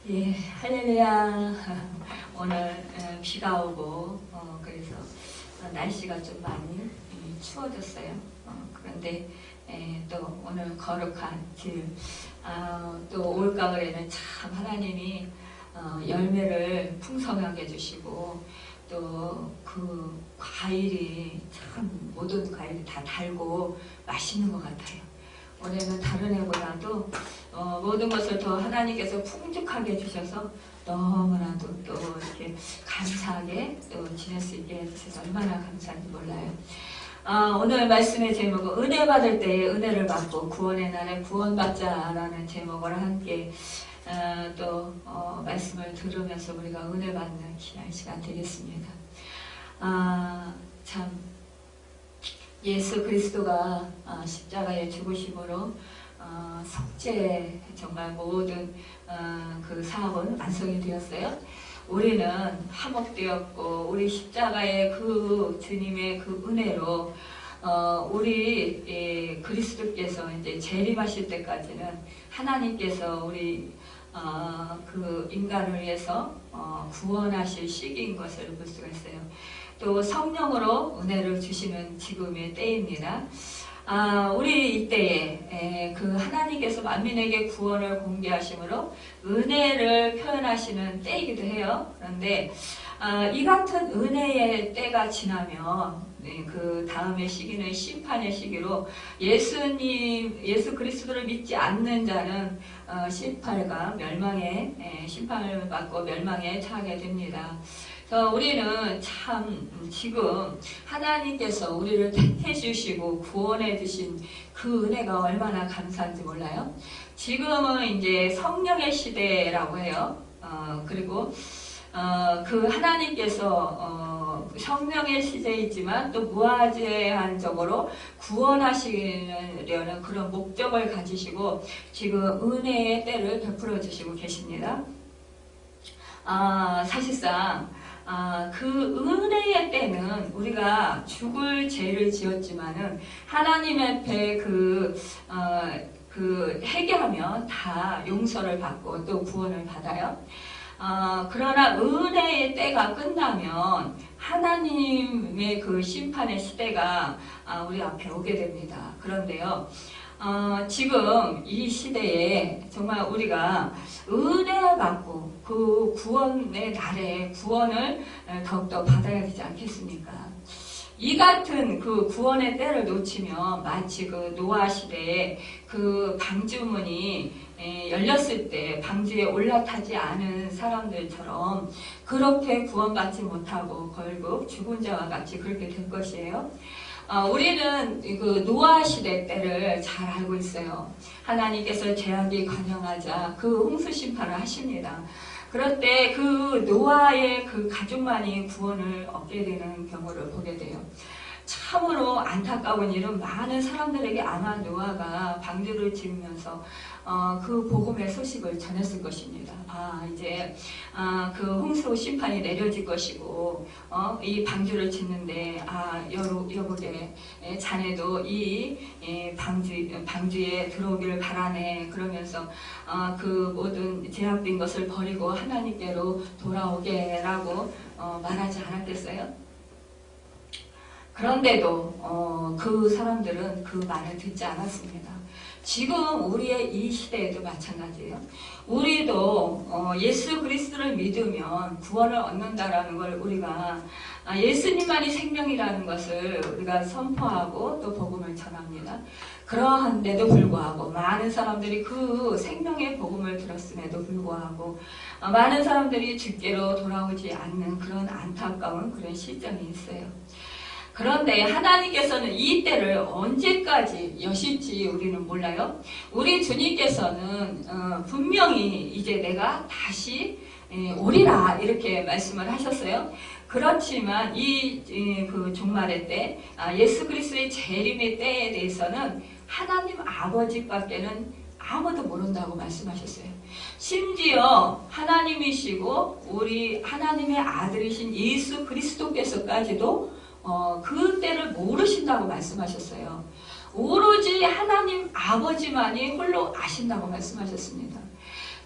예, 할렐루야. 오늘 비가 오고 그래서 날씨가 좀 많이 추워졌어요. 그런데 또 오늘 거룩한 길, 또 올가을에는 참 하나님이 열매를 풍성하게 주시고 또 그 과일이 참 모든 과일이 다 달고 맛있는 것 같아요. 올해는 다른 해보다도 모든 것을 더 하나님께서 풍족하게 주셔서 너무나도 또 이렇게 감사하게 또 지낼 수 있게 해주셔서 얼마나 감사한지 몰라요. 오늘 말씀의 제목은 은혜 받을 때에 은혜를 받고 구원의 날에 구원받자라는 제목으로 함께 또 말씀을 들으면서 우리가 은혜 받는 귀한 시간 되겠습니다. 참 예수 그리스도가 십자가의 죽으심으로 속죄 정말 모든 그 사업은 완성이 되었어요. 우리는 화목되었고 우리 십자가의 그 주님의 그 은혜로 우리 그리스도께서 이제 재림하실 때까지는 하나님께서 우리 그 인간을 위해서 구원하실 시기인 것을 볼 수가 있어요. 또 성령으로 은혜를 주시는 지금의 때입니다. 우리 이때에 그 하나님께서 만민에게 구원을 공개하심으로 은혜를 표현하시는 때이기도 해요. 그런데 이 같은 은혜의 때가 지나면 그 다음의 시기는 심판의 시기로 예수 그리스도를 믿지 않는 자는 심판과 심판을 받고 멸망에 처하게 됩니다. 우리는 참 지금 하나님께서 우리를 택해 주시고 구원해 주신 그 은혜가 얼마나 감사한지 몰라요. 지금은 이제 성령의 시대라고 해요. 그리고 그 하나님께서 성령의 시대이지만 또 무한제한적으로 구원하시려는 그런 목적을 가지시고 지금 은혜의 때를 베풀어 주시고 계십니다. 사실상 그 은혜의 때는 우리가 죽을 죄를 지었지만은 하나님 앞에 그 회개하면 다 용서를 받고 또 구원을 받아요. 그러나 은혜의 때가 끝나면 하나님의 그 심판의 시대가 우리 앞에 오게 됩니다. 그런데요, 지금 이 시대에 정말 우리가 은혜를 받고 그 구원의 날에 구원을 더욱더 받아야 되지 않겠습니까? 이 같은 그 구원의 때를 놓치면 마치 그 노아 시대에 그 방주문이 열렸을 때 방주에 올라타지 않은 사람들처럼 그렇게 구원받지 못하고 결국 죽은 자와 같이 그렇게 될 것이에요. 우리는 그 노아 시대 때를 잘 알고 있어요. 하나님께서 죄악이 관영하자 그 홍수 심판을 하십니다. 그럴 때 그 노아의 그 가족만이 구원을 얻게 되는 경우를 보게 돼요. 참으로 안타까운 일은 많은 사람들에게 아마 노아가 방주를 지으면서 그 복음의 소식을 전했을 것입니다. 이제 그 홍수 심판이 내려질 것이고 이 방주를 짓는데 여보게 자네도 이 방주에 들어오기를 바라네. 그러면서 그 모든 제약된 것을 버리고 하나님께로 돌아오게라고 말하지 않았겠어요? 그런데도 그 사람들은 그 말을 듣지 않았습니다. 지금 우리의 이 시대에도 마찬가지예요. 우리도 예수 그리스도를 믿으면 구원을 얻는다라는 걸 우리가 예수님만이 생명이라는 것을 우리가 선포하고 또 복음을 전합니다. 그러한데도 불구하고 많은 사람들이 그 생명의 복음을 들었음에도 불구하고 많은 사람들이 주께로 돌아오지 않는 그런 안타까운 그런 실정이 있어요. 그런데 하나님께서는 이 때를 언제까지 여실지 우리는 몰라요. 우리 주님께서는 분명히 이제 내가 다시 오리라 이렇게 말씀을 하셨어요. 그렇지만 그 종말의 때 예수 그리스도의 재림의 때에 대해서는 하나님 아버지밖에는 아무도 모른다고 말씀하셨어요. 심지어 하나님이시고 우리 하나님의 아들이신 예수 그리스도께서까지도 그 때를 모르신다고 말씀하셨어요. 오로지 하나님 아버지만이 홀로 아신다고 말씀하셨습니다.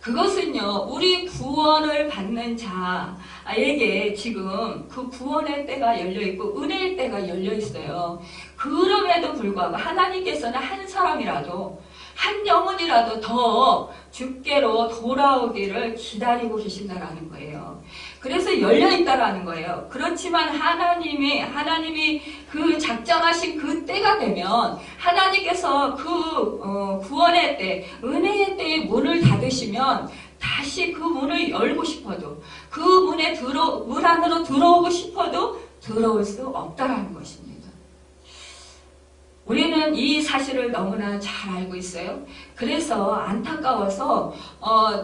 그것은요, 우리 구원을 받는 자에게 지금 그 구원의 때가 열려있고 은혜의 때가 열려있어요. 그럼에도 불구하고 하나님께서는 한 사람이라도, 한 영혼이라도 더 주께로 돌아오기를 기다리고 계신다라는 거예요. 그래서 열려있다라는 거예요. 그렇지만 하나님이 그 작정하신 그 때가 되면 하나님께서 그 구원의 때, 은혜의 때의 문을 닫으시면 다시 그 문을 열고 싶어도, 그 문 안으로 들어오고 싶어도 들어올 수 없다라는 것입니다. 우리는 이 사실을 너무나 잘 알고 있어요. 그래서 안타까워서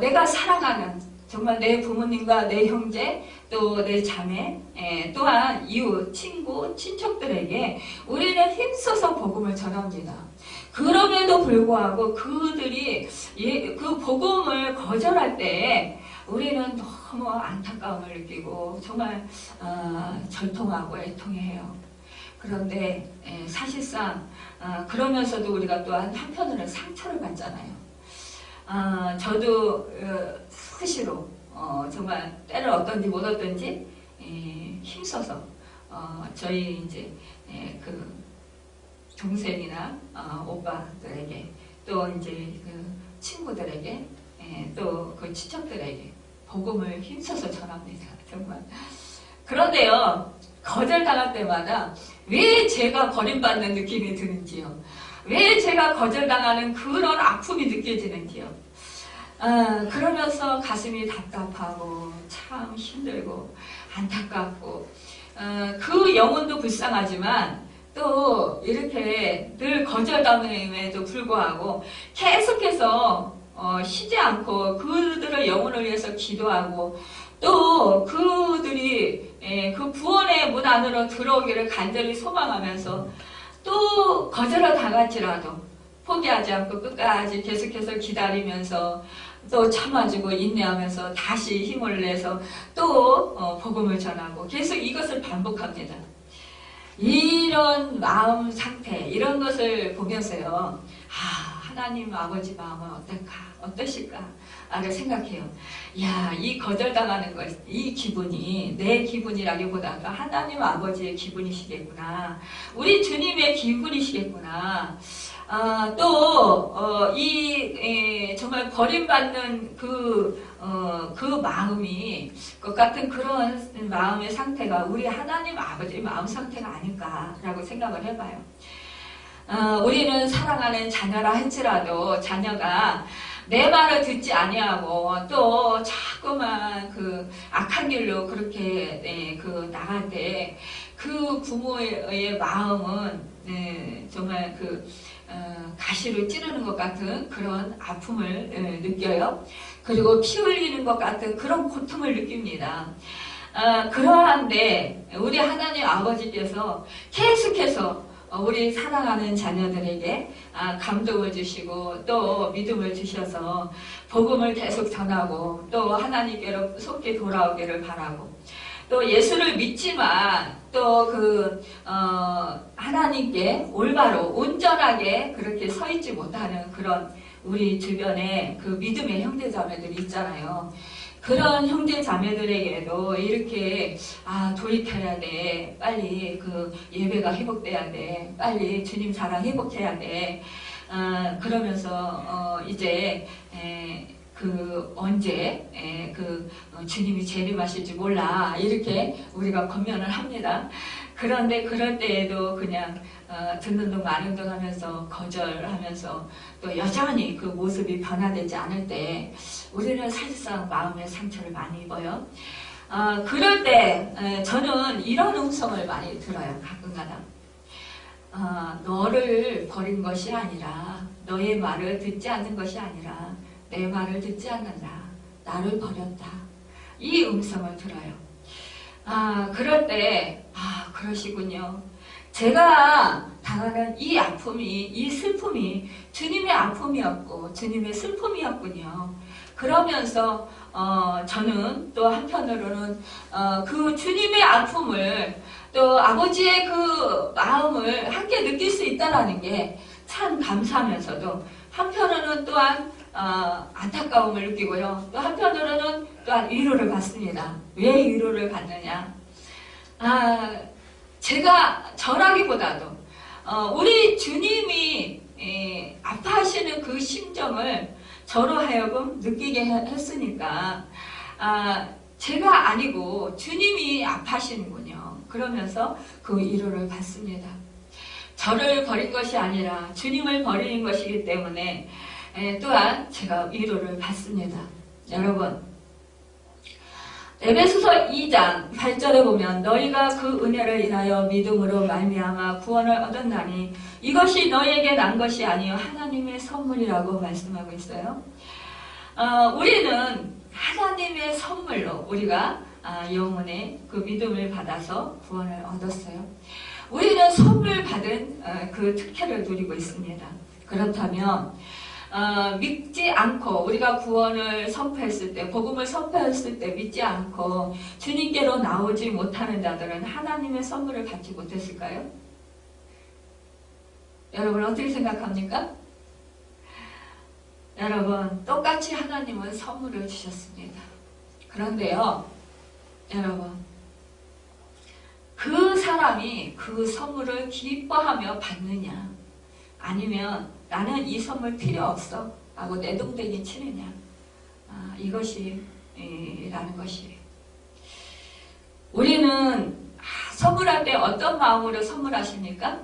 내가 사랑하는, 정말 내 부모님과 내 형제, 또 내 자매, 또한 이웃, 친구, 친척들에게 우리는 힘써서 복음을 전합니다. 그럼에도 불구하고 그들이 그 복음을 거절할 때 우리는 너무 안타까움을 느끼고 정말 절통하고 애통해요. 그런데 사실상 그러면서도 우리가 또한 한편으로는 상처를 받잖아요. 저도 수시로 정말 때를 어떤지 못 어떤지 힘써서 저희 이제 그 동생이나 오빠들에게 또 이제 그 친구들에게 또 그 친척들에게 복음을 힘써서 전합니다. 정말. 그런데요, 거절당할 때마다 왜 제가 버림받는 느낌이 드는지요? 왜 제가 거절당하는 그런 아픔이 느껴지는지요? 그러면서 가슴이 답답하고 참 힘들고 안타깝고 그 영혼도 불쌍하지만 또 이렇게 늘 거절당함에도 불구하고 계속해서 쉬지 않고 그들의 영혼을 위해서 기도하고 또 그들이 그 구원의 문 안으로 들어오기를 간절히 소망하면서 또 거절을 당할지라도 포기하지 않고 끝까지 계속해서 기다리면서 또 참아주고 인내하면서 다시 힘을 내서 또 복음을 전하고 계속 이것을 반복합니다. 이런 마음 상태, 이런 것을 보면서요, 하나님 아버지 마음은 어떠실까를 생각해요. 야, 이 거절당하는 것, 이 기분이 내 기분이라기보다가 하나님 아버지의 기분이시겠구나. 우리 주님의 기분이시겠구나. 정말 버림받는 그 마음이, 것 같은 그런 마음의 상태가 우리 하나님 아버지의 마음 상태가 아닐까라고 생각을 해봐요. 우리는 사랑하는 자녀라 할지라도 자녀가 내 말을 듣지 아니하고 또 자꾸만 그 악한 길로 그렇게 나갈 때 그 부모의 마음은 정말 가시를 찌르는 것 같은 그런 아픔을 느껴요. 그리고 피 흘리는 것 같은 그런 고통을 느낍니다. 그러한데 우리 하나님 아버지께서 계속해서 우리 사랑하는 자녀들에게 감동을 주시고 또 믿음을 주셔서 복음을 계속 전하고 또 하나님께로 속히 돌아오기를 바라고 또 예수를 믿지만 또 하나님께 올바로 온전하게 그렇게 서 있지 못하는 그런 우리 주변에 그 믿음의 형제자매들이 있잖아요. 그런 형제자매들에게도 이렇게 돌이켜야 돼. 빨리 그 예배가 회복돼야 돼. 빨리 주님 사랑 회복해야 돼. 그러면서 이제 언제 주님이 재림하실지 몰라 이렇게 우리가 권면을 합니다. 그런데 그럴 때에도 그냥 듣는 둥 마는 둥 하면서 거절하면서 또 여전히 그 모습이 변화되지 않을 때 우리는 사실상 마음의 상처를 많이 입어요. 그럴 때 저는 이런 음성을 많이 들어요. 가끔가다. 너를 버린 것이 아니라 너의 말을 듣지 않는 것이 아니라 내 말을 듣지 않는다. 나를 버렸다. 이 음성을 들어요. 그럴 때 그러시군요. 제가 당하는 이 아픔이, 이 슬픔이 주님의 아픔이었고 주님의 슬픔이었군요. 그러면서 저는 또 한편으로는 그 주님의 아픔을 또 아버지의 그 마음을 함께 느낄 수 있다는 게 참 감사하면서도 한편으로는 또한 안타까움을 느끼고요. 또 한편으로는 또한 위로를 받습니다. 왜 위로를 받느냐? 제가 저라기보다도 우리 주님이 아파하시는 그 심정을 저로 하여금 느끼게 했으니까 제가 아니고 주님이 아파하시는군요. 그러면서 그 위로를 받습니다. 저를 버린 것이 아니라 주님을 버리는 것이기 때문에 또한 제가 위로를 받습니다. 여러분, 에베소서 2장 8절에 보면 너희가 그 은혜를 인하여 믿음으로 말미암아 구원을 얻었나니 이것이 너희에게 난 것이 아니요 하나님의 선물이라고 말씀하고 있어요. 우리는 하나님의 선물로 우리가 영혼의 그 믿음을 받아서 구원을 얻었어요. 우리는 선물 받은 그 특혜를 누리고 있습니다. 그렇다면 믿지 않고 우리가 구원을 선포했을 때, 복음을 선포했을 때 믿지 않고 주님께로 나오지 못하는 자들은 하나님의 선물을 받지 못했을까요? 여러분 어떻게 생각합니까? 여러분 똑같이 하나님은 선물을 주셨습니다. 그런데요, 여러분 그 사람이 그 선물을 기뻐하며 받느냐, 아니면 나는 이 선물 필요 없어 하고 내동댕이 치느냐, 이것이 라는 것이에요. 우리는 선물할 때 어떤 마음으로 선물하십니까?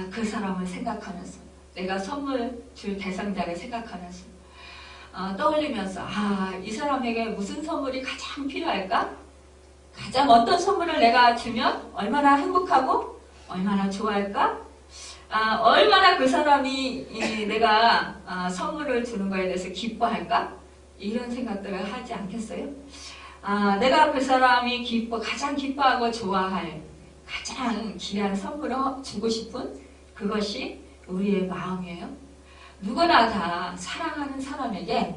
그 사람을 생각하면서, 내가 선물 줄 대상자를 생각하면서 떠올리면서 이 사람에게 무슨 선물이 가장 필요할까? 가장 어떤 선물을 내가 주면 얼마나 행복하고 얼마나 좋아할까? 얼마나 그 사람이 내가 선물을 주는 것에 대해서 기뻐할까? 이런 생각들을 하지 않겠어요? 내가 그 사람이 가장 기뻐하고 좋아할 가장 귀한 선물을 주고 싶은 그것이 우리의 마음이에요. 누구나 다 사랑하는 사람에게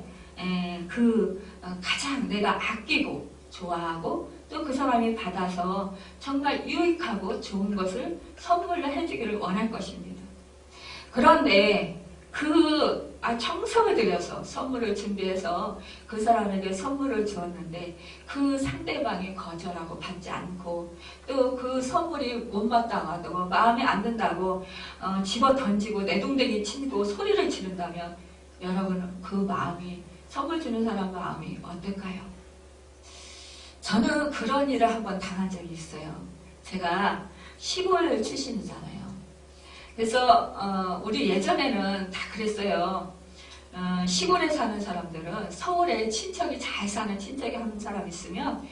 가장 내가 아끼고 좋아하고 또 그 사람이 받아서 정말 유익하고 좋은 것을 선물로 해주기를 원할 것입니다. 그런데 정성을 들여서 선물을 준비해서 그 사람에게 선물을 주었는데 그 상대방이 거절하고 받지 않고 또 그 선물이 못마땅하다고 마음에 안 든다고 집어 던지고 내동댕이 치고 소리를 지른다면 여러분은 그 마음이, 선물 주는 사람 마음이 어떨까요? 저는 그런 일을 한번 당한 적이 있어요. 제가 시골 출신이잖아요. 그래서 우리 예전에는 다 그랬어요. 시골에 사는 사람들은 서울에 친척이 잘 사는 친척이 한 사람 있으면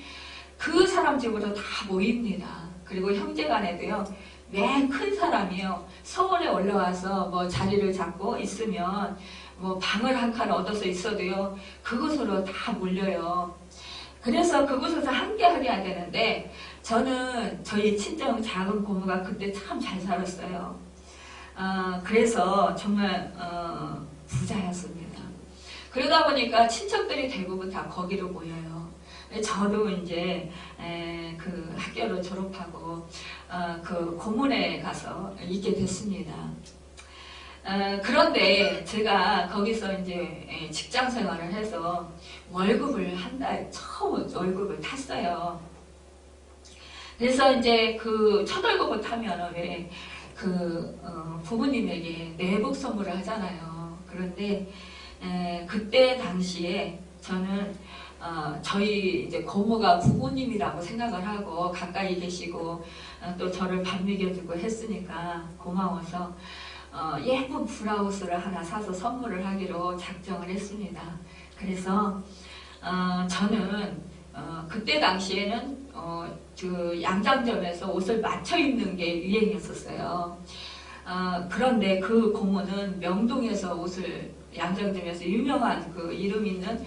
그 사람 집으로 다 모입니다. 그리고 형제간에도요, 맨 큰 사람이요, 서울에 올라와서 뭐 자리를 잡고 있으면 뭐 방을 한 칸 얻어서 있어도요, 그곳으로 다 몰려요. 그래서 그곳에서 함께 하게 되는데, 저는 저희 친정 작은 고모가 그때 참 잘 살았어요. 그래서 정말 부자였습니다. 그러다 보니까 친척들이 대부분 다 거기로 모여요. 저도 이제 그 학교를 졸업하고 그 고문에 가서 있게 됐습니다. 그런데 제가 거기서 이제 직장 생활을 해서 월급을 한 달 처음 월급을 탔어요. 그래서 이제 그 첫 월급을 타면은 왜 부모님에게 내복 선물을 하잖아요. 그런데 그때 당시에 저는 저희 이제 고모가 부모님이라고 생각을 하고 가까이 계시고 또 저를 밥 먹여주고 했으니까 고마워서 예쁜 블라우스를 하나 사서 선물을 하기로 작정을 했습니다. 그래서 저는 그때 당시에는 그 양장점에서 옷을 맞춰 입는 게 유행이었었어요. 그런데 그 고모는 명동에서 옷을, 양장점에서 유명한 그 이름 있는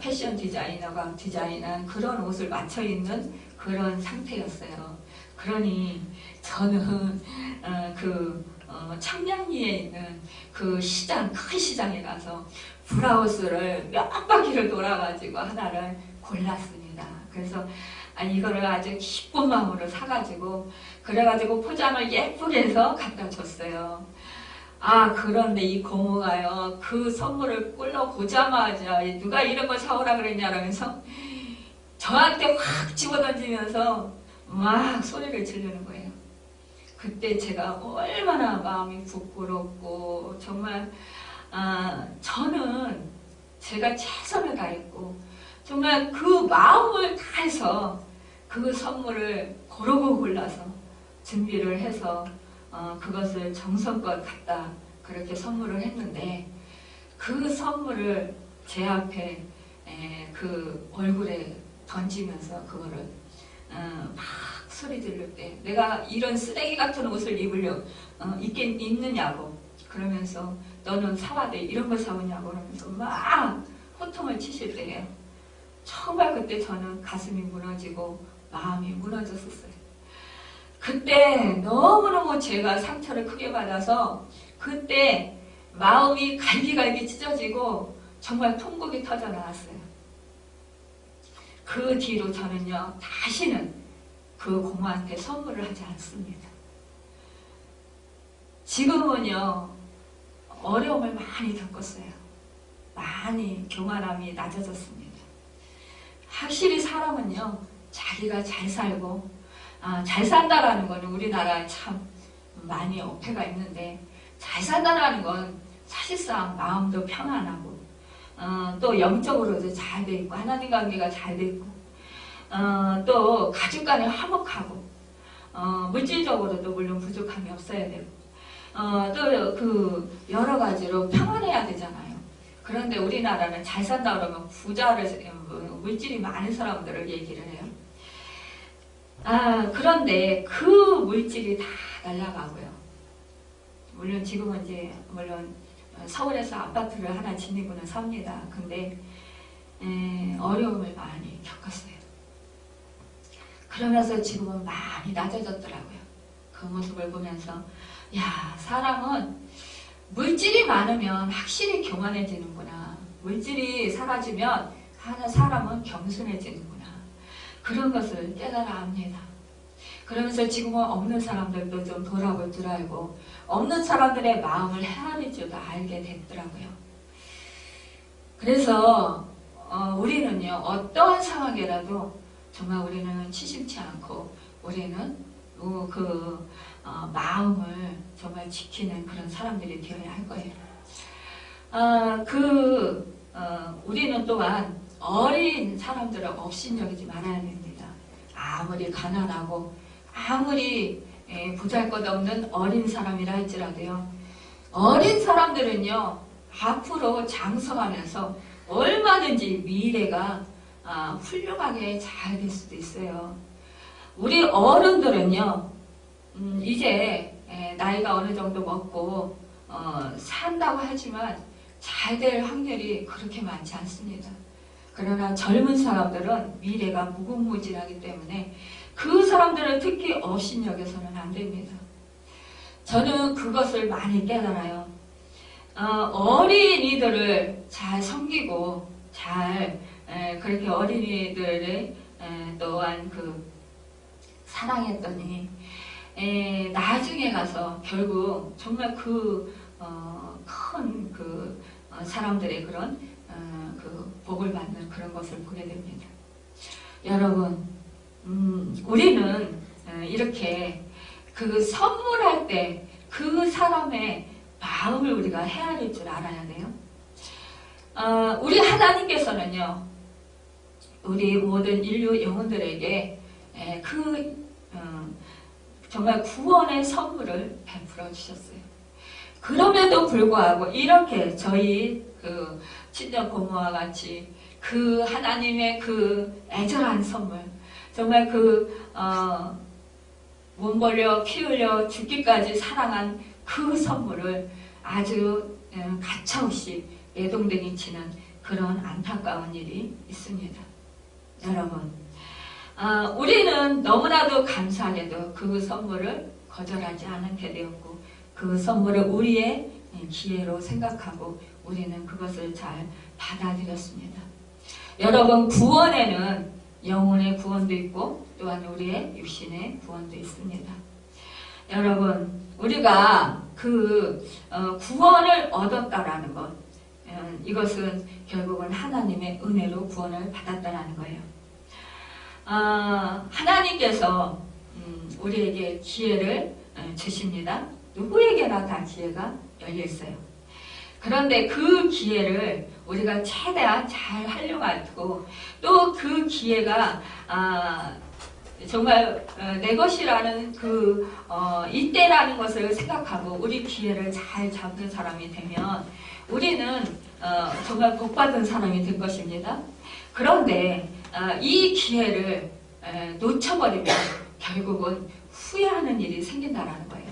패션 디자이너가 디자인한 그런 옷을 맞춰 입는 그런 상태였어요. 그러니 저는 청량리에 있는 그 시장, 큰 시장에 가서 블라우스를 몇 바퀴를 돌아가지고 하나를 골랐습니다. 그래서 이거를 아주 기쁜 마음으로 사가지고, 그래가지고 포장을 예쁘게 해서 갖다 줬어요. 그런데 이 고모가요, 그 선물을 꿀러보자마자 누가 이런 걸 사오라 그랬냐라면서 저한테 확 집어던지면서 막 소리를 지르는 거예요. 그때 제가 얼마나 마음이 부끄럽고 정말 저는 제가 최선을 다했고 정말 그 마음을 다해서 그 선물을 고르고 골라서 준비를 해서 그것을 정성껏 갖다 그렇게 선물을 했는데 그 선물을 제 앞에 그 얼굴에 던지면서 그거를 막 소리 지를 때 내가 이런 쓰레기 같은 옷을 입느냐고 그러면서 너는 사와대 이런 걸 사오냐고 그러면서 막 호통을 치실 때예요. 정말 그때 저는 가슴이 무너지고 마음이 무너졌었어요. 그때 너무너무 제가 상처를 크게 받아서 그때 마음이 갈기갈기 찢어지고 정말 통곡이 터져 나왔어요. 그 뒤로 저는요 다시는 그 고모한테 선물을 하지 않습니다. 지금은요 어려움을 많이 겪었어요. 많이 교만함이 낮아졌습니다. 확실히 사람은요 자기가 잘 살고 잘 산다라는 건 우리나라에 참 많이 어폐가 있는데 잘 산다라는 건 사실상 마음도 평안하고 또 영적으로도 잘 돼 있고 하나님 관계가 잘 돼 있고 또 가족 간에 화목하고 물질적으로도 물론 부족함이 없어야 되고 또 그 여러 가지로 평안해야 되잖아요. 그런데 우리나라는 잘 산다 그러면 부자를 물질이 많은 사람들을 얘기를 해요. 그런데 그 물질이 다 날아가고요. 물론 지금은 이제 물론 서울에서 아파트를 하나 짓는구나 삽니다. 근데 어려움을 많이 겪었어요. 그러면서 지금은 많이 낮아졌더라고요. 그 모습을 보면서 야 사람은 물질이 많으면 확실히 교만해지는구나. 물질이 사라지면 사람은 겸손해지는구나. 그런 것을 깨달아 합니다. 그러면서 지금은 없는 사람들도 좀 돌아볼 줄 알고 없는 사람들의 마음을 헤아릴 줄도 알게 됐더라고요. 그래서 우리는요 어떠한 상황이라도 정말 우리는 치심치 않고 우리는 마음을 정말 지키는 그런 사람들이 되어야 할 거예요. 우리는 또한 어린 사람들을 업신여기지 말아야 됩니다. 아무리 가난하고 아무리 보잘것없는 어린 사람이라 할지라도요. 어린 사람들은요. 앞으로 장성하면서 얼마든지 미래가 훌륭하게 잘 될 수도 있어요. 우리 어른들은요. 이제 나이가 어느 정도 먹고 산다고 하지만 잘 될 확률이 그렇게 많지 않습니다. 그러나 젊은 사람들은 미래가 무궁무진하기 때문에 그 사람들은 특히 업신여겨서는 안 됩니다. 저는 그것을 많이 깨달아요. 어린이들을 잘 섬기고 잘 그렇게 어린이들을 또한 사랑했더니 나중에 가서 결국 정말 큰 사람들의 그런 복을 받는 그런 것을 보게 됩니다. 여러분, 우리는 이렇게 선물할 때 그 사람의 마음을 우리가 헤아릴 줄 알아야 돼요. 우리 하나님께서는요, 우리 모든 인류 영혼들에게 정말 구원의 선물을 베풀어 주셨어요. 그럼에도 불구하고 이렇게 저희 친정 고모와 같이 하나님의 애절한 선물, 정말 몸 벌려 키우려 죽기까지 사랑한 그 선물을 아주 가차없이 내동댕이 치는 그런 안타까운 일이 있습니다. 여러분, 우리는 너무나도 감사하게도 그 선물을 거절하지 않게 되었고 그 선물을 우리의 기회로 생각하고 우리는 그것을 잘 받아들였습니다. 여러분, 구원에는 영혼의 구원도 있고 또한 우리의 육신의 구원도 있습니다. 여러분, 우리가 그 구원을 얻었다라는 것, 이것은 결국은 하나님의 은혜로 구원을 받았다라는 거예요. 하나님께서 우리에게 기회를 주십니다. 누구에게나 다 기회가 열려 있어요. 그런데 그 기회를 우리가 최대한 잘 활용하고 또 그 기회가 정말 내 것이라는 이때라는 것을 생각하고 우리 기회를 잘 잡는 사람이 되면 우리는 정말 복받은 사람이 될 것입니다. 그런데 이 기회를 놓쳐버리면 결국은 후회하는 일이 생긴다라는 거예요.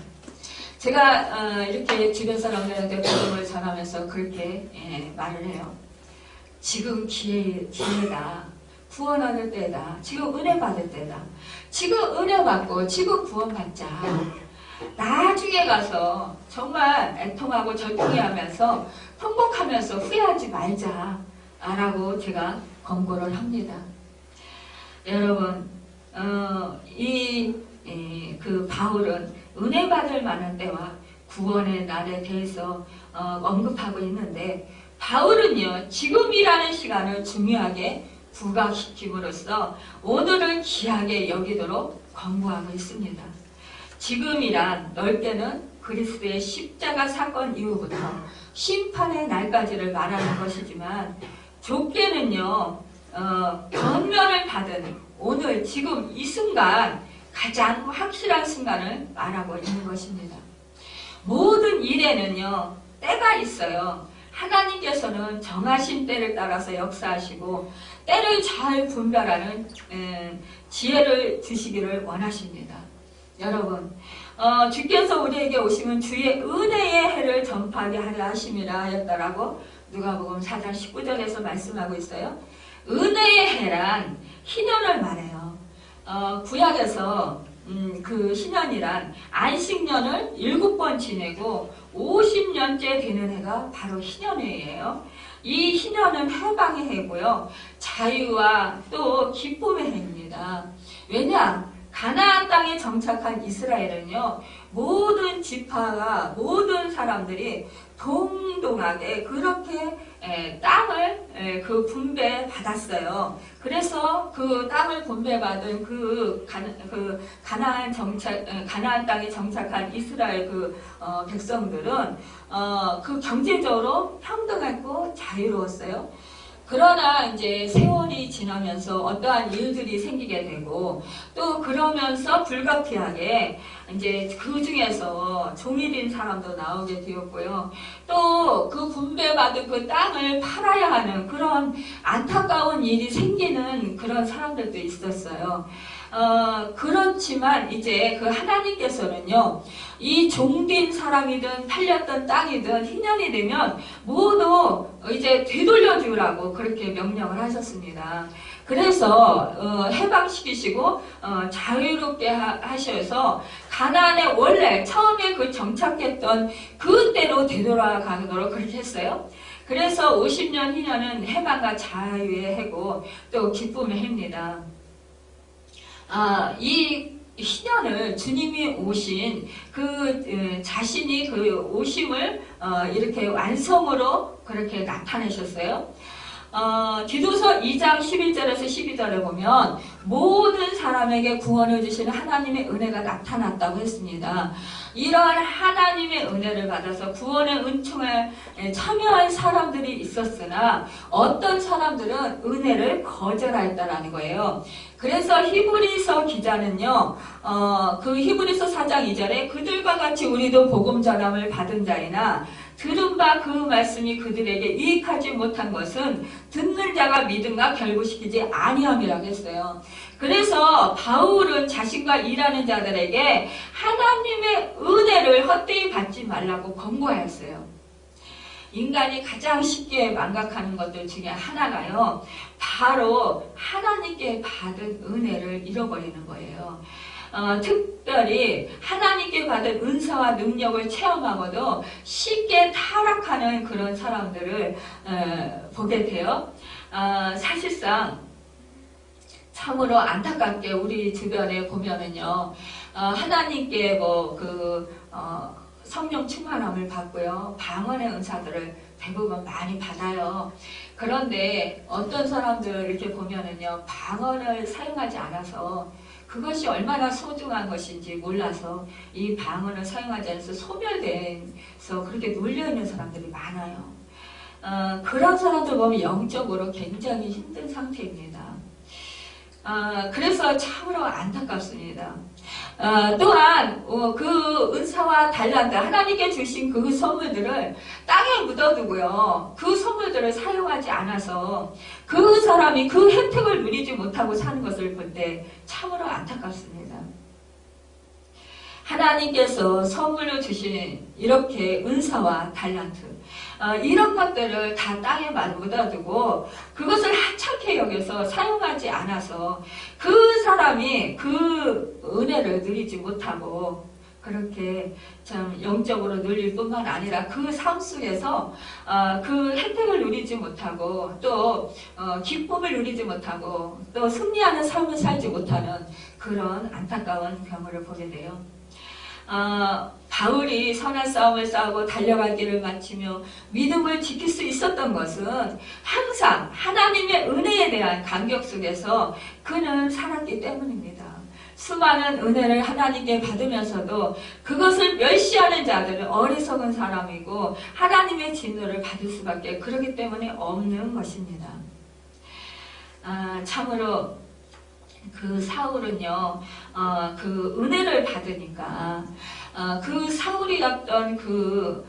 제가 이렇게 주변 사람들한테 복음을 전하면서 그렇게 말을 해요. 지금 기회다. 구원 얻을 때다. 지금 은혜 받을 때다. 지금 은혜 받고 지금 구원 받자. 나중에 가서 정말 애통하고 절통해하면서 통곡하면서 후회하지 말자 라고 제가 권고를 합니다. 여러분, 그 바울은 은혜 받을 만한 때와 구원의 날에 대해서 언급하고 있는데, 바울은요 지금이라는 시간을 중요하게 부각시킴으로써 오늘을 귀하게 여기도록 권고하고 있습니다. 지금이란 넓게는 그리스도의 십자가 사건 이후부터 심판의 날까지를 말하는 것이지만, 좁게는요 권면을 받은 오늘 지금 이 순간, 가장 확실한 순간을 말하고 있는 것입니다. 모든 일에는요 때가 있어요. 하나님께서는 정하신 때를 따라서 역사하시고 때를 잘 분별하는 지혜를 주시기를 원하십니다. 여러분, 주께서 우리에게 오시면 주의 은혜의 해를 전파하게 하려 하심이라 하였다라고 누가복음 4장 19절에서 말씀하고 있어요. 은혜의 해란 희년을 말해요. 구약에서 그 희년이란 안식년을 7번 지내고 50년째 되는 해가 바로 희년해예요. 이 희년은 해방의 해고요. 자유와 또 기쁨의 해입니다. 왜냐? 가나안 땅에 정착한 이스라엘은요, 모든 지파가, 모든 사람들이 동동하게 그렇게 땅을 분배받았어요. 그래서 그 땅을 분배받은 가나안 땅에 정착한 이스라엘 백성들은 경제적으로 평등했고 자유로웠어요. 그러나 이제 세월이 지나면서 어떠한 일들이 생기게 되고, 또 그러면서 불가피하게 이제 그 중에서 종일인 사람도 나오게 되었고요. 또 그 분배받은 그 땅을 팔아야 하는 그런 안타까운 일이 생기는 그런 사람들도 있었어요. 그렇지만 이제 그 하나님께서는요, 이 종된 사람이든 팔렸던 땅이든 희년이 되면 모두 이제 되돌려주라고 그렇게 명령을 하셨습니다. 그래서 해방시키시고 자유롭게 하셔서 가나안에 원래 처음에 그 정착했던 그때로 되돌아가도록 그렇게 했어요. 그래서 50년 희년은 해방과 자유의 해고 또 기쁨의 해입니다. 이 희년을 주님이 오신 자신이 그 오심을 이렇게 완성으로 그렇게 나타내셨어요. 디도서 2장 11절에서 12절에 보면 모든 사람에게 구원을 주시는 하나님의 은혜가 나타났다고 했습니다. 이러한 하나님의 은혜를 받아서 구원의 은총에 참여한 사람들이 있었으나 어떤 사람들은 은혜를 거절하였다라는 거예요. 그래서 히브리서 기자는요, 그 히브리서 4장 2절에 그들과 같이 우리도 복음 전함을 받은 자이나 들은 바 그 말씀이 그들에게 유익하지 못한 것은 듣는 자가 믿음과 결부시키지 아니함이라고 했어요. 그래서 바울은 자신과 일하는 자들에게 하나님의 은혜를 헛되이 받지 말라고 권고하였어요. 인간이 가장 쉽게 망각하는 것들 중에 하나가요, 바로 하나님께 받은 은혜를 잃어버리는 거예요. 특별히 하나님께 받은 은사와 능력을 체험하고도 쉽게 타락하는 그런 사람들을 보게 돼요. 사실상 참으로 안타깝게 우리 주변에 보면은요, 하나님께 성령 충만함을 받고요. 방언의 은사들을 대부분 많이 받아요. 그런데 어떤 사람들 이렇게 보면은요, 방언을 사용하지 않아서 그것이 얼마나 소중한 것인지 몰라서 이 방언을 사용하지 않아서 소멸돼서 그렇게 눌려있는 사람들이 많아요. 그런 사람들 보면 영적으로 굉장히 힘든 상태입니다. 그래서 참으로 안타깝습니다. 또한 그 은사와 달란트, 하나님께 주신 그 선물들을 땅에 묻어두고요. 그 선물들을 사용하지 않아서 그 사람이 그 혜택을 누리지 못하고 사는 것을 볼 때 참으로 안타깝습니다. 하나님께서 선물로 주신 이렇게 은사와 달란트, 이런 것들을 다 땅에 묻어두고 그것을 하찮게 여겨서 사용하지 않아서 그 사람이 그 은혜를 누리지 못하고 그렇게 참 영적으로 누릴 뿐만 아니라 그 삶 속에서 그 혜택을 누리지 못하고 또 기쁨을 누리지 못하고 또 승리하는 삶을 살지 못하는 그런 안타까운 경우를 보게 돼요. 바울이 선한 싸움을 싸우고 달려갈 길을 마치며 믿음을 지킬 수 있었던 것은 항상 하나님의 은혜에 대한 감격 속에서 그는 살았기 때문입니다. 수많은 은혜를 하나님께 받으면서도 그것을 멸시하는 자들은 어리석은 사람이고 하나님의 진노를 받을 수밖에 그렇기 때문에 없는 것입니다. 참으로 그 사울은요, 그 은혜를 받으니까, 그 사울이었던 그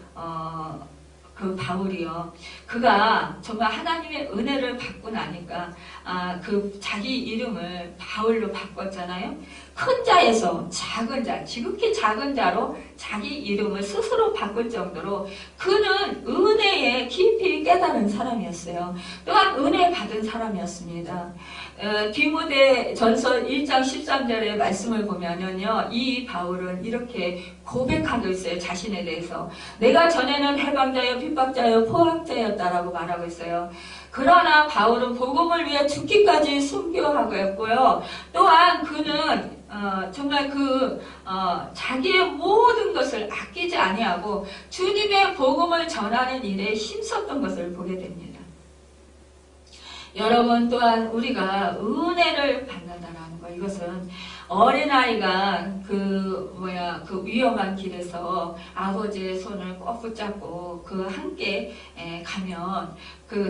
바울이요, 그가 정말 하나님의 은혜를 받고 나니까, 그 자기 이름을 바울로 바꿨잖아요. 큰 자에서 작은 자, 지극히 작은 자로 자기 이름을 스스로 바꿀 정도로 그는 은혜에 깊이 깨달은 사람이었어요. 또한 은혜 받은 사람이었습니다. 디모데전서 1장 13절의 말씀을 보면은요, 이 바울은 이렇게 고백하고 있어요. 자신에 대해서. 내가 전에는 해방자여 핍박자여 포악자였다라고 말하고 있어요. 그러나 바울은 복음을 위해 죽기까지 순교하고 했고요. 또한 그는 정말 자기의 모든 것을 아끼지 아니하고 주님의 복음을 전하는 일에 힘썼던 것을 보게 됩니다. 여러분, 또한 우리가 은혜를 받는다라는 거, 이것은 어린아이가 그 위험한 길에서 아버지의 손을 꼭 붙잡고 함께 가면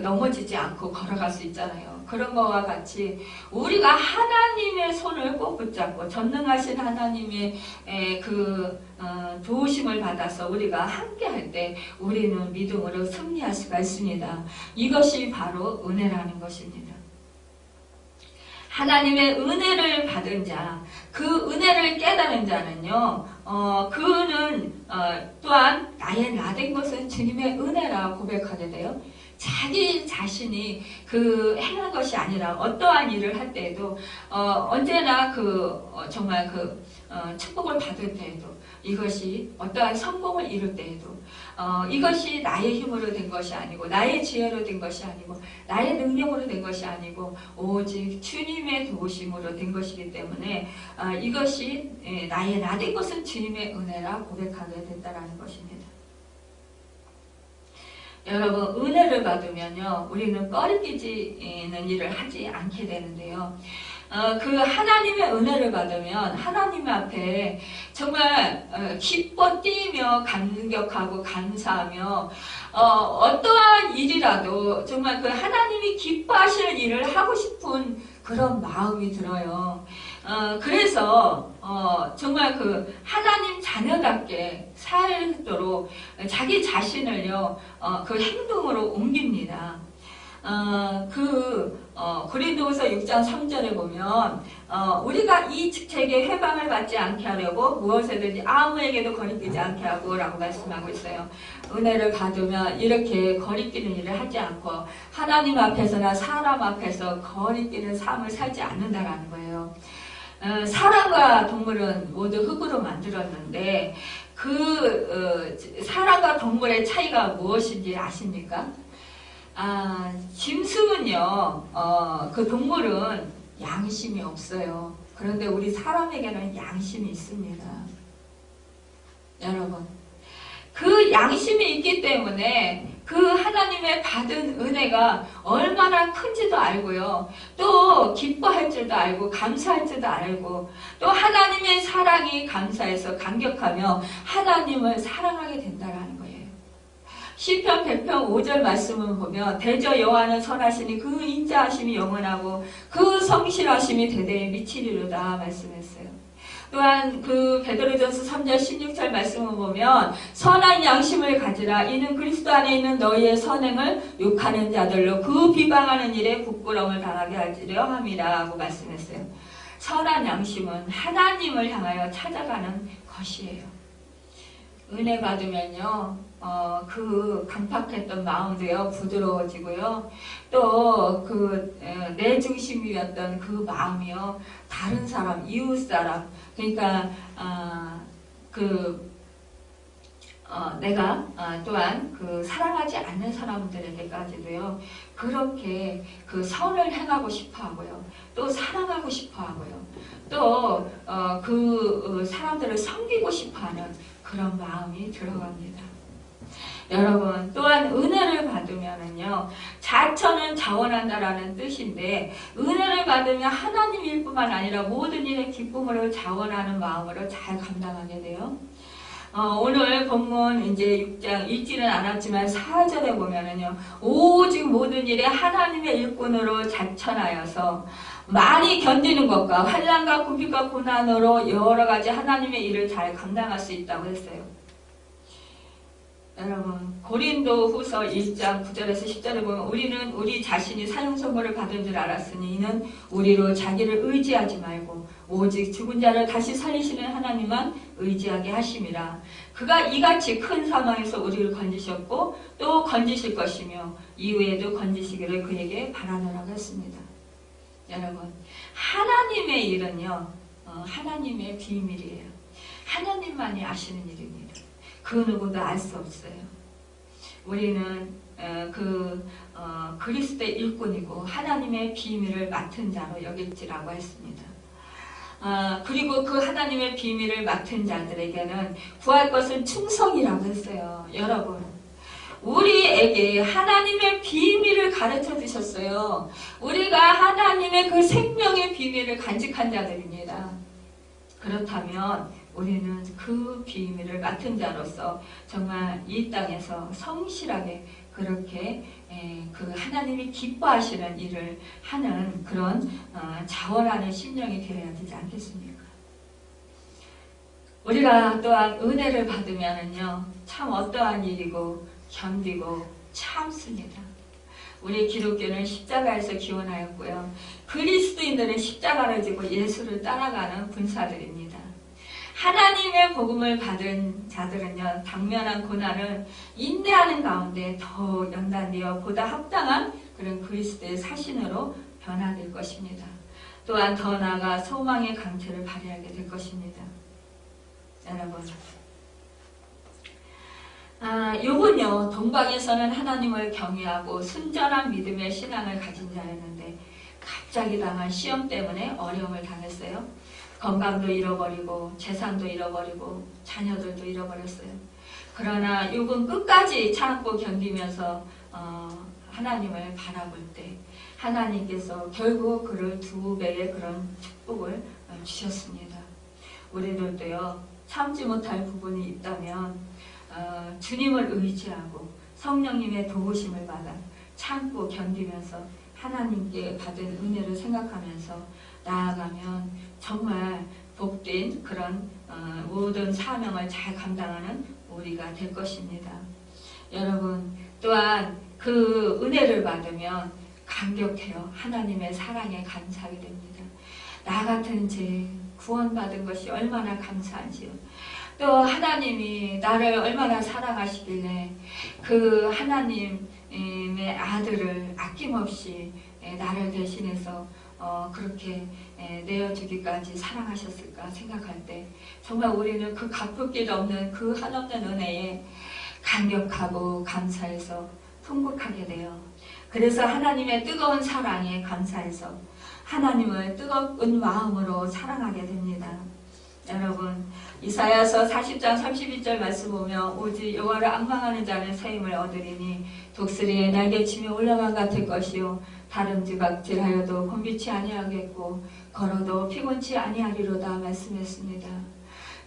넘어지지 않고 걸어갈 수 있잖아요. 그런 거와 같이 우리가 하나님의 손을 꼭 붙잡고 전능하신 하나님의 도우심을 받아서 우리가 함께 할 때 우리는 믿음으로 승리할 수가 있습니다. 이것이 바로 은혜라는 것입니다. 하나님의 은혜를 받은 자, 그 은혜를 깨달은 자는요, 그는 또한 나의 나된 것은 주님의 은혜라 고백하게 돼요. 자기 자신이 행한 것이 아니라 어떠한 일을 할 때에도 언제나 정말 축복을 받을 때에도 이것이 어떠한 성공을 이룰 때에도 이것이 나의 힘으로 된 것이 아니고 나의 지혜로 된 것이 아니고 나의 능력으로 된 것이 아니고 오직 주님의 도우심으로 된 것이기 때문에 이것이 나의 나된 것은 주님의 은혜라 고백하게 된다는 것입니다. 여러분, 은혜를 받으면요, 우리는 꺼리끼지는 일을 하지 않게 되는데요. 그 하나님의 은혜를 받으면 하나님 앞에 정말 기뻐 뛰며 감격하고 감사하며 어떠한 일이라도 정말 그 하나님이 기뻐하실 일을 하고 싶은 그런 마음이 들어요. 그래서 정말 하나님 자녀답게 살도록 자기 자신을요 그 행동으로 옮깁니다. 고린도후서 6장 3절에 보면 우리가 이 직책에 해방을 받지 않게 하려고 무엇에든지 아무에게도 거리끼지 않게 하고 라고 말씀하고 있어요. 은혜를 받으면 이렇게 거리끼는 일을 하지 않고 하나님 앞에서나 사람 앞에서 거리끼는 삶을 살지 않는다라는 거예요. 사람과 동물은 모두 흙으로 만들었는데 사람과 동물의 차이가 무엇인지 아십니까? 짐승은요, 그 동물은 양심이 없어요. 그런데 우리 사람에게는 양심이 있습니다. 여러분, 그 양심이 있기 때문에 그 하나님의 받은 은혜가 얼마나 큰지도 알고요. 또 기뻐할 줄도 알고 감사할 줄도 알고 또 하나님의 사랑이 감사해서 감격하며 하나님을 사랑하게 된다는 거예요. 시편 100편 5절 말씀을 보면 대저 여호와는 선하시니 그 인자하심이 영원하고 그 성실하심이 대대에 미치리로다 말씀했어요. 또한 그 베드로전서 3절 16절 말씀을 보면 선한 양심을 가지라 이는 그리스도 안에 있는 너희의 선행을 욕하는 자들로 그 비방하는 일에 부끄러움을 당하게 하려 함이라 하고 말씀했어요. 선한 양심은 하나님을 향하여 찾아가는 것이에요. 은혜 받으면요 그 강팍했던 마음도요 부드러워지고요 또 그 내 중심이었던 그 마음이요 다른 사람 이웃 사람 그러니까 내가 또한 그 사랑하지 않는 사람들에게까지도요 그렇게 그 선을 행하고 싶어하고요 또 사랑하고 싶어하고요 또 그 사람들을 섬기고 싶어하는 그런 마음이 들어갑니다. 여러분 또한 은혜를 받으면은요 자처는 자원한다라는 뜻인데 은혜를 받으면 하나님 일뿐만 아니라 모든 일에 기쁨으로 자원하는 마음으로 잘 감당하게 돼요. 오늘 본문 이제 6장 읽지는 않았지만 4절에 보면은요 오직 모든 일에 하나님의 일꾼으로 자천하여서 많이 견디는 것과 환난과 궁핍과 고난으로 여러 가지 하나님의 일을 잘 감당할 수 있다고 했어요. 여러분 고린도 후서 1장 9절에서 10절에 보면 우리는 우리 자신이 사형 선고를 받은 줄 알았으니 이는 우리로 자기를 의지하지 말고 오직 죽은 자를 다시 살리시는 하나님만 의지하게 하심이라. 그가 이같이 큰 사망에서 우리를 건지셨고 또 건지실 것이며 이후에도 건지시기를 그에게 바라노라고 했습니다. 여러분 하나님의 일은요 하나님의 비밀이에요. 하나님만이 아시는 일입니다. 그 누구도 알 수 없어요. 우리는 그리스도의 일꾼이고 하나님의 비밀을 맡은 자로 여길지라고 했습니다. 그리고 그 하나님의 비밀을 맡은 자들에게는 구할 것은 충성이라고 했어요. 여러분 우리에게 하나님의 비밀을 가르쳐 주셨어요. 우리가 하나님의 그 생명의 비밀을 간직한 자들입니다. 그렇다면 우리는 그 비밀을 맡은 자로서 정말 이 땅에서 성실하게 그렇게 그 하나님이 기뻐하시는 일을 하는 그런 자원하는 심령이 되어야 되지 않겠습니까? 우리가 또한 은혜를 받으면은요 참 어떠한 일이고 견디고 참습니다. 우리 기독교는 십자가에서 기원하였고요. 그리스도인들은 십자가를 지고 예수를 따라가는 군사들입니다. 하나님의 복음을 받은 자들은요 당면한 고난을 인내하는 가운데 더 연단되어 보다 합당한 그런 그리스도의 사신으로 변화될 것입니다. 또한 더 나아가 소망의 강체를 발휘하게 될 것입니다. 여러분 욥은요 동방에서는 하나님을 경외하고 순전한 믿음의 신앙을 가진 자였는데 갑자기 당한 시험 때문에 어려움을 당했어요. 건강도 잃어버리고 재산도 잃어버리고 자녀들도 잃어버렸어요. 그러나 욥은 끝까지 참고 견디면서 하나님을 바라볼 때 하나님께서 결국 그를 2배의 그런 축복을 주셨습니다. 우리들도요 참지 못할 부분이 있다면 주님을 의지하고 성령님의 도우심을 받아 참고 견디면서 하나님께 받은 은혜를 생각하면서 나아가면 정말 복된 그런 모든 사명을 잘 감당하는 우리가 될 것입니다. 여러분 또한 그 은혜를 받으면 감격해요. 하나님의 사랑에 감사하게 됩니다. 나 같은 죄 구원받은 것이 얼마나 감사한지요. 또 하나님이 나를 얼마나 사랑하시길래 그 하나님의 아들을 아낌없이 나를 대신해서 그렇게 내어주기까지 사랑하셨을까 생각할 때 정말 우리는 그 갚을 길 없는 그 한없는 은혜에 감격하고 감사해서 통곡하게 돼요. 그래서 하나님의 뜨거운 사랑에 감사해서 하나님을 뜨거운 마음으로 사랑하게 됩니다. 여러분, 이사야서 40장 32절 말씀 보면 오직 여호와를 앙망하는 자는 새 힘을 얻으리니 독수리의 날개치며 올라간 같을 것이요 다름쥐각질하여도 곤비치 아니하겠고 걸어도 피곤치 아니하리로다 말씀했습니다.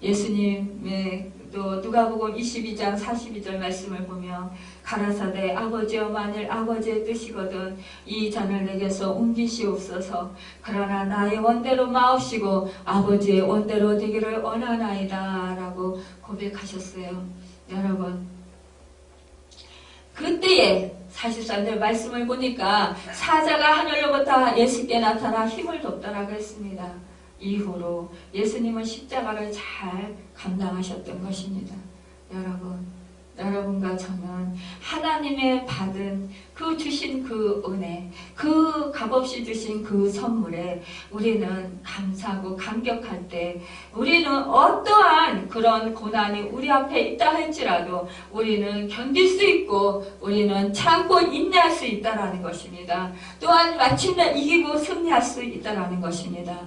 예수님의 또 누가복음 22장 42절 말씀을 보면 가라사대 아버지여 만일 아버지의 뜻이거든 이 잔을 내게서 옮기시옵소서. 그러나 나의 원대로 마옵시고 아버지의 원대로 되기를 원하나이다 라고 고백하셨어요. 여러분, 그때에 43절 말씀을 보니까 사자가 하늘로부터 예수께 나타나 힘을 돋더라고 했습니다. 이후로 예수님은 십자가를 잘 감당하셨던 것입니다. 여러분과 저는 하나님의 받은 그 주신 그 은혜, 그 값없이 주신 그 선물에 우리는 감사하고 감격할 때 우리는 어떠한 그런 고난이 우리 앞에 있다 할지라도 우리는 견딜 수 있고 우리는 참고 인내할 수 있다라는 것입니다. 또한 마침내 이기고 승리할 수 있다라는 것입니다.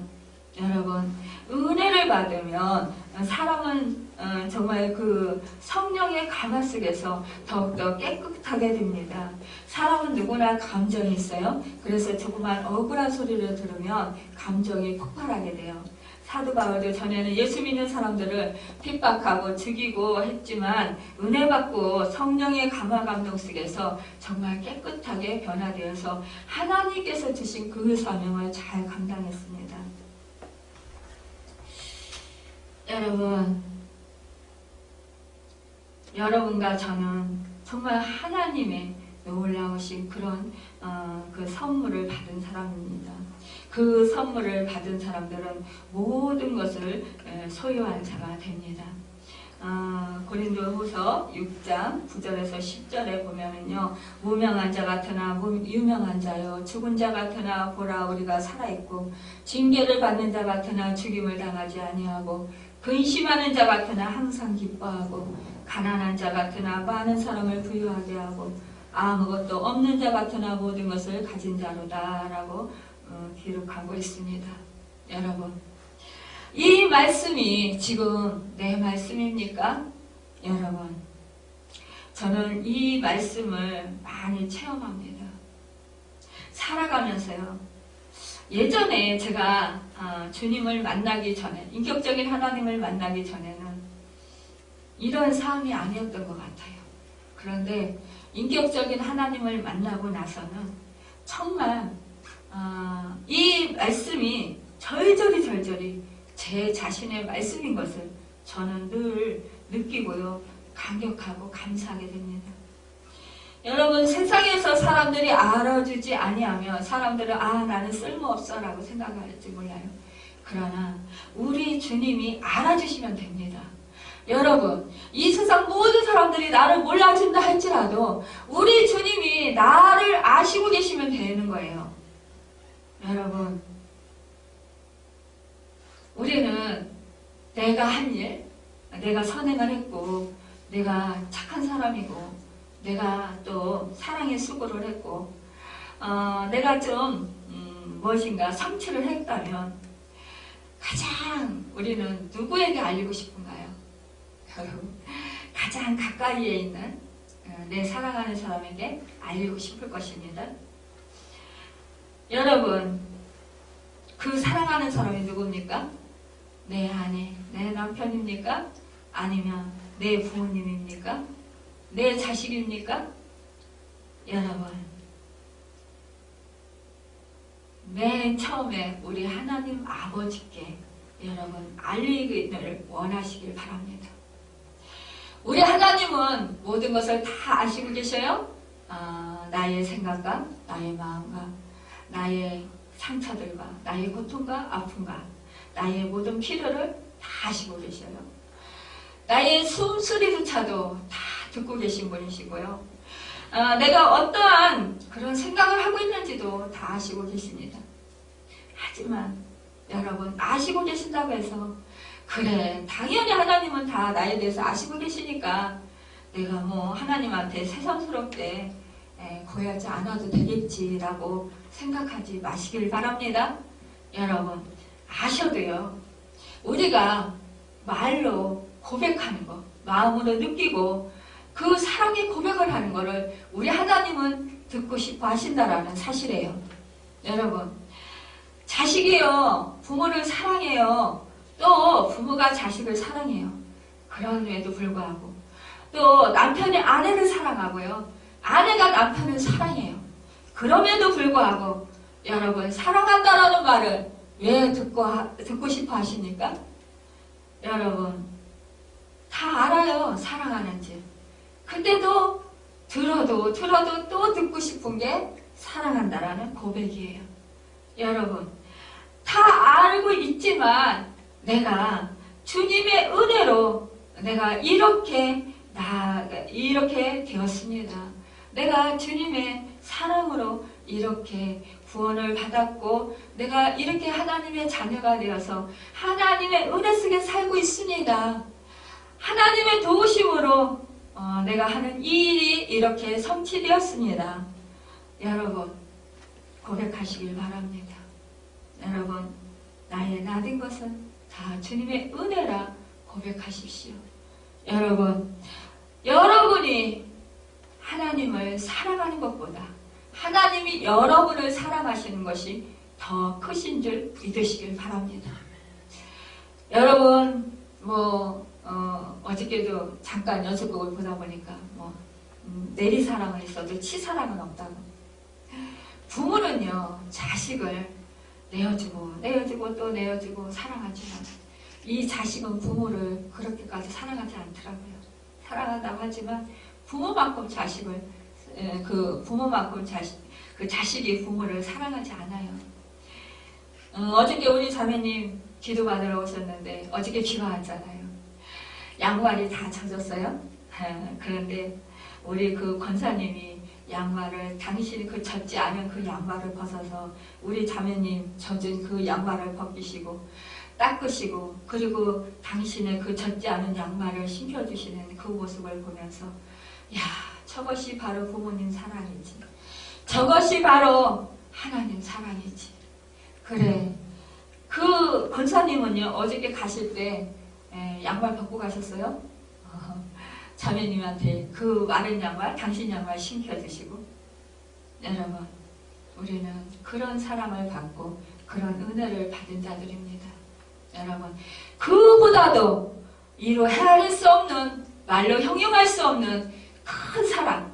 여러분, 은혜를 받으면 사람은 정말 그 성령의 감화 속에서 더욱더 깨끗하게 됩니다. 사람은 누구나 감정이 있어요. 그래서 조그만 억울한 소리를 들으면 감정이 폭발하게 돼요. 사도 바울도 전에는 예수 믿는 사람들을 핍박하고 죽이고 했지만 은혜 받고 성령의 감화 감동 속에서 정말 깨끗하게 변화되어서 하나님께서 주신 그 사명을 잘 감당했습니다. 여러분과 저는 정말 하나님의 놀라우신 그런 그 선물을 받은 사람입니다. 그 선물을 받은 사람들은 모든 것을 소유한 자가 됩니다. 고린도후서 6장 9절에서 10절에 보면은요, 무명한 자 같으나 유명한 자요, 죽은 자 같으나 보라 우리가 살아있고, 징계를 받는 자 같으나 죽임을 당하지 아니하고, 근심하는 자 같으나 항상 기뻐하고, 가난한 자 같으나 많은 사람을 부유하게 하고, 아무것도 없는 자 같으나 모든 것을 가진 자로다 라고 기록하고 있습니다. 여러분, 이 말씀이 지금 내 말씀입니까? 여러분, 저는 이 말씀을 많이 체험합니다. 살아가면서요. 예전에 제가 주님을 만나기 전에, 인격적인 하나님을 만나기 전에는 이런 삶이 아니었던 것 같아요. 그런데 인격적인 하나님을 만나고 나서는 정말 이 말씀이 절절히 제 자신의 말씀인 것을 저는 늘 느끼고요, 감격하고 감사하게 됩니다. 여러분, 세상에서 사람들이 알아주지 아니하면 사람들은 나는 쓸모없어 라고 생각할지 몰라요. 그러나 우리 주님이 알아주시면 됩니다. 여러분, 이 세상 모든 사람들이 나를 몰라준다 할지라도 우리 주님이 나를 아시고 계시면 되는 거예요. 여러분, 우리는 내가 한 일, 내가 선행을 했고, 내가 착한 사람이고, 내가 또 사랑의 수고를 했고, 내가 좀 무엇인가 성취를 했다면 가장 우리는 누구에게 알리고 싶은가요? 가장 가까이에 있는 내 사랑하는 사람에게 알리고 싶을 것입니다. 여러분, 그 사랑하는 사람이 누굽니까? 내 아내, 내 남편입니까? 아니면 내 부모님입니까? 내 자식입니까? 여러분, 맨 처음에 우리 하나님 아버지께 여러분 알리기를 원하시길 바랍니다. 우리 하나님은 모든 것을 다 아시고 계셔요. 나의 생각과 나의 마음과 나의 상처들과 나의 고통과 아픔과 나의 모든 필요를 다 아시고 계셔요. 나의 숨소리조차도 다 듣고 계신 분이시고요. 내가 어떠한 그런 생각을 하고 있는지도 다 아시고 계십니다. 하지만 여러분, 아시고 계신다고 해서 그래, 당연히 하나님은 다 나에 대해서 아시고 계시니까 내가 뭐 하나님한테 새삼스럽게 구하지 않아도 되겠지라고 생각하지 마시길 바랍니다. 여러분, 아셔도요, 우리가 말로 고백하는 거, 마음으로 느끼고 그 사랑의 고백을 하는 거를 우리 하나님은 듣고 싶어 하신다라는 사실이에요. 여러분, 자식이요, 부모를 사랑해요. 또 부모가 자식을 사랑해요. 그럼에도 불구하고 또 남편이 아내를 사랑하고요, 아내가 남편을 사랑해요. 그럼에도 불구하고 여러분, 사랑한다라는 말을 왜 듣고 싶어 하십니까? 여러분, 다 알아요, 사랑하는지. 근데도 들어도 또 듣고 싶은 게 사랑한다라는 고백이에요. 여러분, 다 알고 있지만 내가 주님의 은혜로 내가 이렇게 되었습니다. 내가 주님의 사랑으로 이렇게 구원을 받았고 내가 이렇게 하나님의 자녀가 되어서 하나님의 은혜 속에 살고 있습니다. 하나님의 도우심으로 내가 하는 이 일이 이렇게 성취되었습니다. 여러분, 고백하시길 바랍니다. 여러분, 나의 나된 것은 다 주님의 은혜라 고백하십시오. 여러분, 여러분이 하나님을 사랑하는 것보다 하나님이 여러분을 사랑하시는 것이 더 크신 줄 믿으시길 바랍니다. 여러분, 어저께도 잠깐 연습곡을 보다 보니까 내리사랑은 있어도 치사랑은 없다고. 부모는요, 자식을 내어주고 또 내어주고 사랑하지만 이 자식은 부모를 그렇게까지 사랑하지 않더라고요. 사랑한다고 하지만 부모만큼 자식이 부모를 사랑하지 않아요. 어저께 우리 자매님 기도 받으러 오셨는데 어저께 비가 왔잖아요. 양말이 다 젖었어요. 그런데 우리 그 권사님이 양말을, 당신이 그 젖지 않은 그 양말을 벗어서 우리 자매님 젖은 그 양말을 벗기시고 닦으시고, 그리고 당신의 그 젖지 않은 양말을 신겨주시는 그 모습을 보면서, 야, 저것이 바로 부모님 사랑이지. 저것이 바로 하나님 사랑이지. 그래. 그 권사님은요, 어저께 가실 때 양말 벗고 가셨어요. 자매님한테 그 마른 양말, 당신 양말 신겨주시고. 여러분, 우리는 그런 사랑을 받고 그런 은혜를 받은 자들입니다. 여러분, 그보다도 이루 헤아릴 수 없는, 말로 형용할 수 없는 큰 사랑,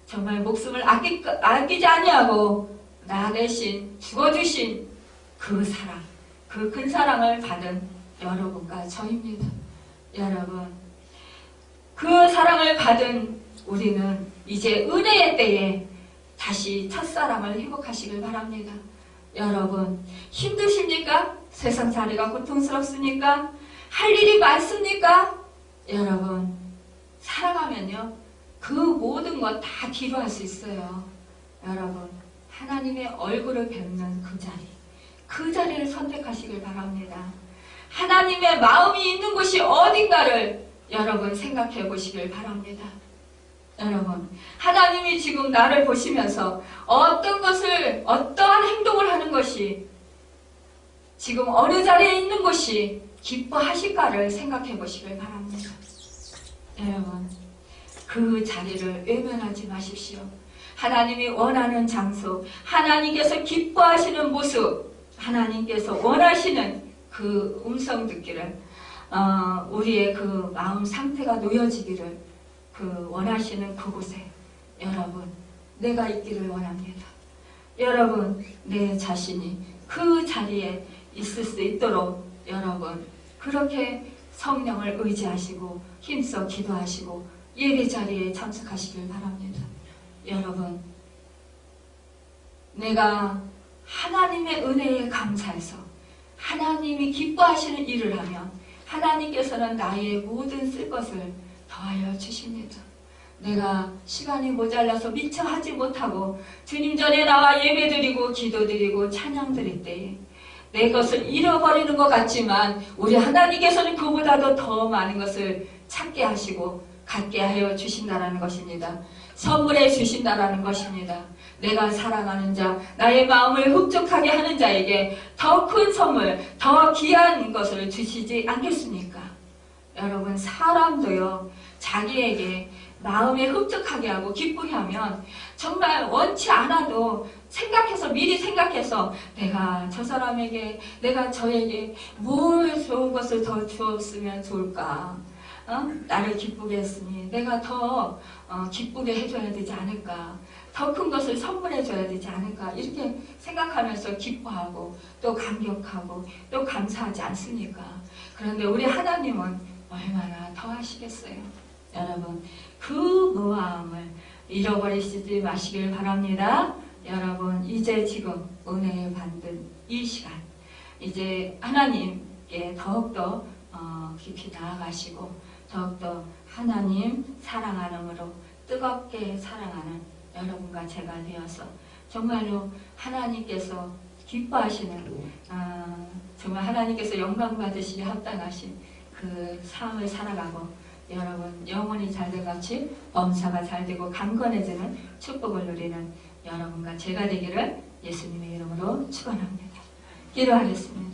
정말 목숨을 아끼지 아니하고 나 대신 죽어주신 그 사랑, 그 큰 사랑을 받은 여러분과 저입니다. 여러분, 그 사랑을 받은 우리는 이제 은혜의 때에 다시 첫사랑을 회복하시길 바랍니다. 여러분, 힘드십니까? 세상살이가 고통스럽습니까? 할 일이 많습니까? 여러분, 사랑하면요, 그 모든 것 다 뒤로 할 수 있어요. 여러분, 하나님의 얼굴을 뵙는 그 자리를 선택하시길 바랍니다. 하나님의 마음이 있는 곳이 어딘가를 여러분 생각해 보시길 바랍니다. 여러분, 하나님이 지금 나를 보시면서 어떠한 행동을 하는 것이, 지금 어느 자리에 있는 것이 기뻐하실까를 생각해 보시길 바랍니다. 여러분, 그 자리를 외면하지 마십시오. 하나님이 원하는 장소, 하나님께서 기뻐하시는 모습, 하나님께서 원하시는 그 음성 듣기를, 우리의 그 마음 상태가 놓여지기를 원하시는 그곳에 여러분, 내가 있기를 원합니다. 여러분, 내 자신이 그 자리에 있을 수 있도록 여러분, 그렇게 성령을 의지하시고 힘써 기도하시고 예배 자리에 참석하시길 바랍니다. 여러분, 내가 하나님의 은혜에 감사해서 하나님이 기뻐하시는 일을 하면 하나님께서는 나의 모든 쓸 것을 더하여 주십니다. 내가 시간이 모자라서 미처 하지 못하고 주님 전에 나와 예배드리고 기도드리고 찬양드릴 때에 내 것을 잃어버리는 것 같지만 우리 하나님께서는 그보다도 더 많은 것을 찾게 하시고 갖게 하여 주신다는 것입니다. 선물해 주신다라는 것입니다. 내가 사랑하는 자, 나의 마음을 흡족하게 하는 자에게 더 큰 선물, 더 귀한 것을 주시지 않겠습니까? 여러분, 사람도요, 자기에게 마음에 흡족하게 하고 기쁘게 하면 정말 원치 않아도 미리 생각해서 내가 저 사람에게, 내가 저에게 뭘 좋은 것을 더 주었으면 좋을까? 나를 기쁘게 했으니 내가 더 기쁘게 해줘야 되지 않을까? 더 큰 것을 선물해줘야 되지 않을까? 이렇게 생각하면서 기뻐하고 또 감격하고 또 감사하지 않습니까? 그런데 우리 하나님은 얼마나 더 하시겠어요? 여러분, 그 마음을 잃어버리시지 마시길 바랍니다. 여러분, 이제 지금 은혜를 받는 이 시간, 이제 하나님께 더욱더 깊이 나아가시고 더욱더 하나님 사랑하는으로 뜨겁게 사랑하는 여러분과 제가 되어서 정말로 하나님께서 기뻐하시는, 정말 하나님께서 영광 받으시기 합당하신 그 삶을 살아가고 여러분 영혼이 잘돼같이 범사가 잘되고 강건해지는 축복을 누리는 여러분과 제가 되기를 예수님의 이름으로 축원합니다. 기도하겠습니다.